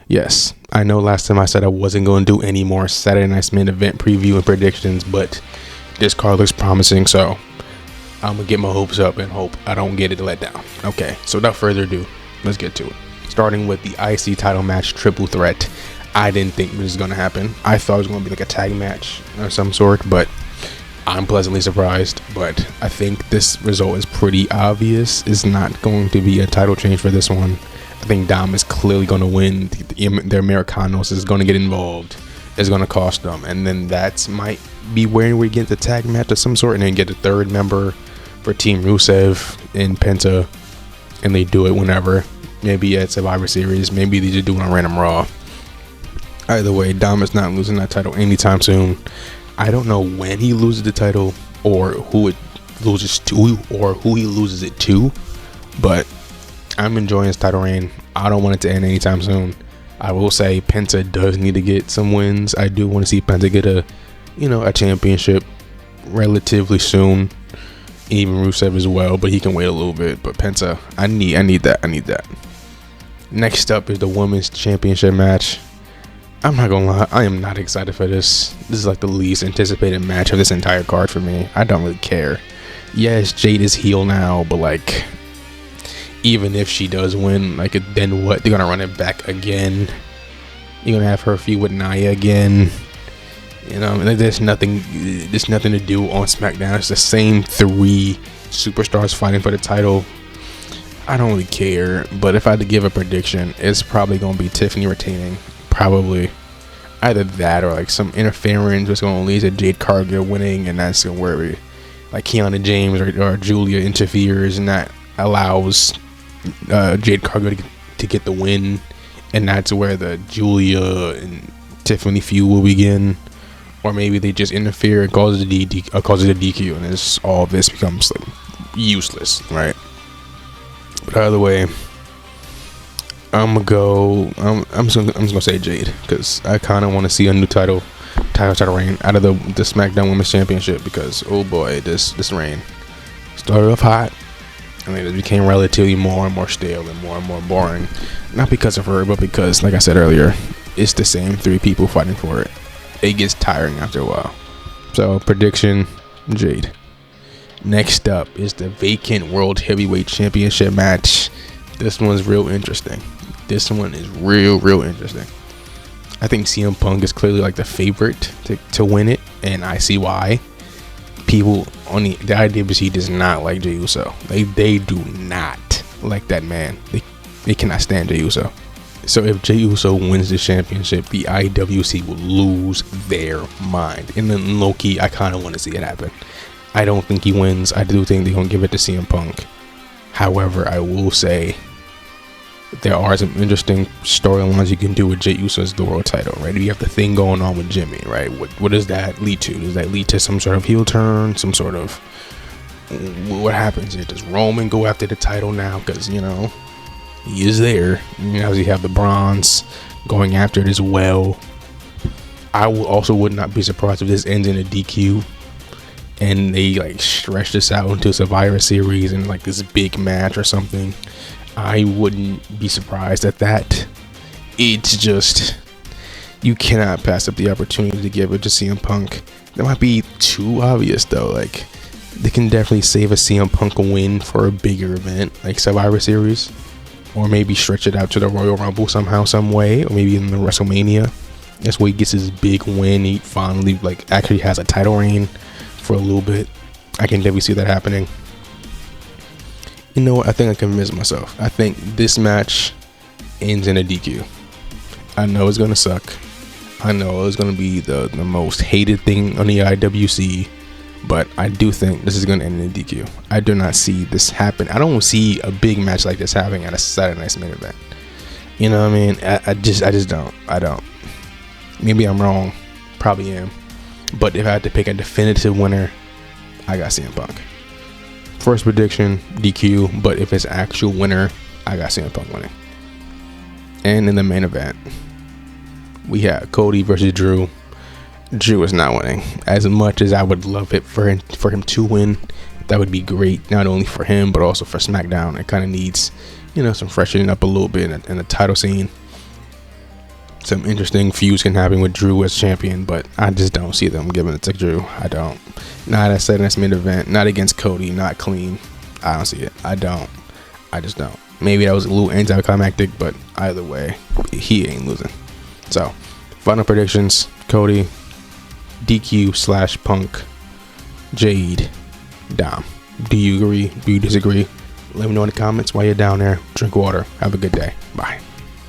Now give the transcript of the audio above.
Yes, I know last time I said I wasn't going to do any more Saturday Night's main event preview and predictions, but this card looks promising, so I'm going to get my hopes up and hope I don't get it let down. Okay, so without further ado, let's get to it. Starting with the IC title match triple threat. I didn't think this was going to happen. I thought it was going to be like a tag match of some sort, but I'm pleasantly surprised. But I think this result is pretty obvious. It's not going to be a title change for this one. I think Dom is clearly going to win. The Americanos is going to get involved. It's going to cost them. And then that might be where we get the tag match of some sort. And then get a third member for Team Rusev and Penta. And they do it whenever. Maybe at Survivor Series. Maybe they just do it on Random Raw. Either way, Dom is not losing that title anytime soon. I don't know when he loses the title or who it loses to or who he loses it to. But I'm enjoying his title reign. I don't want it to end anytime soon. I will say Penta does need to get some wins. I do want to see Penta get a championship relatively soon. Even Rusev as well, but he can wait a little bit. But Penta, I need that. Next up is the women's championship match. I'm not gonna lie, I am not excited for this. This is like the least anticipated match of this entire card for me. I don't really care. Yes, Jade is heel now, but like, even if she does win, like, then what? They're gonna run it back again. You're gonna have her feud with Nia again. You know, like, there's nothing to do on SmackDown. It's the same three superstars fighting for the title. I don't really care, but if I had to give a prediction, it's probably gonna be Tiffany retaining. Probably either that or like some interference was going to lead to Jade Cargill winning, and that's where like Kiana James or Julia interferes, and that allows Jade Cargill to get the win, and that's where the Julia and Tiffany feud will begin. Or maybe they just interfere and cause it a DQ, and this all of this becomes like useless, right? But either way, I'm just gonna say Jade, because I kind of want to see a new title reign out of the SmackDown Women's Championship, because oh boy, this reign started off hot and then it became relatively more and more stale and more boring. Not because of her, but because, like I said earlier, it's the same three people fighting for it. It gets tiring after a while. So prediction, Jade. Next up is the vacant World Heavyweight Championship match. This one's real interesting. This one is real interesting. I think CM Punk is clearly like the favorite to win it, and I see why. People on the IWC does not like Jey Uso. They do not like that man. They cannot stand Jey Uso. So if Jey Uso wins the championship, the IWC will lose their mind. And then low-key, I kind of want to see it happen. I don't think he wins. I do think they're going to give it to CM Punk. However, I will say there are some interesting storylines you can do with Jey Uso as the world title, right? You have the thing going on with Jimmy, right? What does that lead to? Does that lead to some sort of heel turn? Some sort of, what happens here? Does Roman go after the title now? Because, he is there. You have the Bronze going after it as well. I would not be surprised if this ends in a DQ and they like stretch this out into a Survivor Series and like this big match or something. I wouldn't be surprised at that. It's just, you cannot pass up the opportunity to give it to CM Punk. That might be too obvious though. Like, they can definitely save a CM Punk win for a bigger event like Survivor Series, or maybe stretch it out to the Royal Rumble somehow, some way, or maybe in the WrestleMania. That's where he gets his big win. He finally like actually has a title reign for a little bit. I can definitely see that happening. You know what? I think I convinced myself. I think this match ends in a DQ. I know it's gonna suck. I know it's gonna be the most hated thing on the IWC, but I do think this is gonna end in a DQ. I do not see this happen. I don't see a big match like this happening at a Saturday Night's main event. You know what I mean? I just don't. I don't. Maybe I'm wrong. Probably am. But if I had to pick a definitive winner, I got CM Punk. First prediction, DQ. But if it's actual winner, I got CM Punk winning. And in the main event, we have Cody versus Drew. Drew is not winning. As much as I would love it for him to win, that would be great. Not only for him, but also for SmackDown. It kind of needs, some freshening up a little bit in the title scene. some interesting feuds can happen with Drew as champion, but I just don't see them giving it to Drew. I don't. Not at Saturday Night's Main Event, not against Cody, not clean. I don't see it. I just don't. Maybe that was a little anticlimactic, but either way, he ain't losing. So, final predictions: Cody, DQ / Punk, Jade, Dom. Do you agree? Do you disagree? Let me know in the comments while you're down there. Drink water. Have a good day. Bye.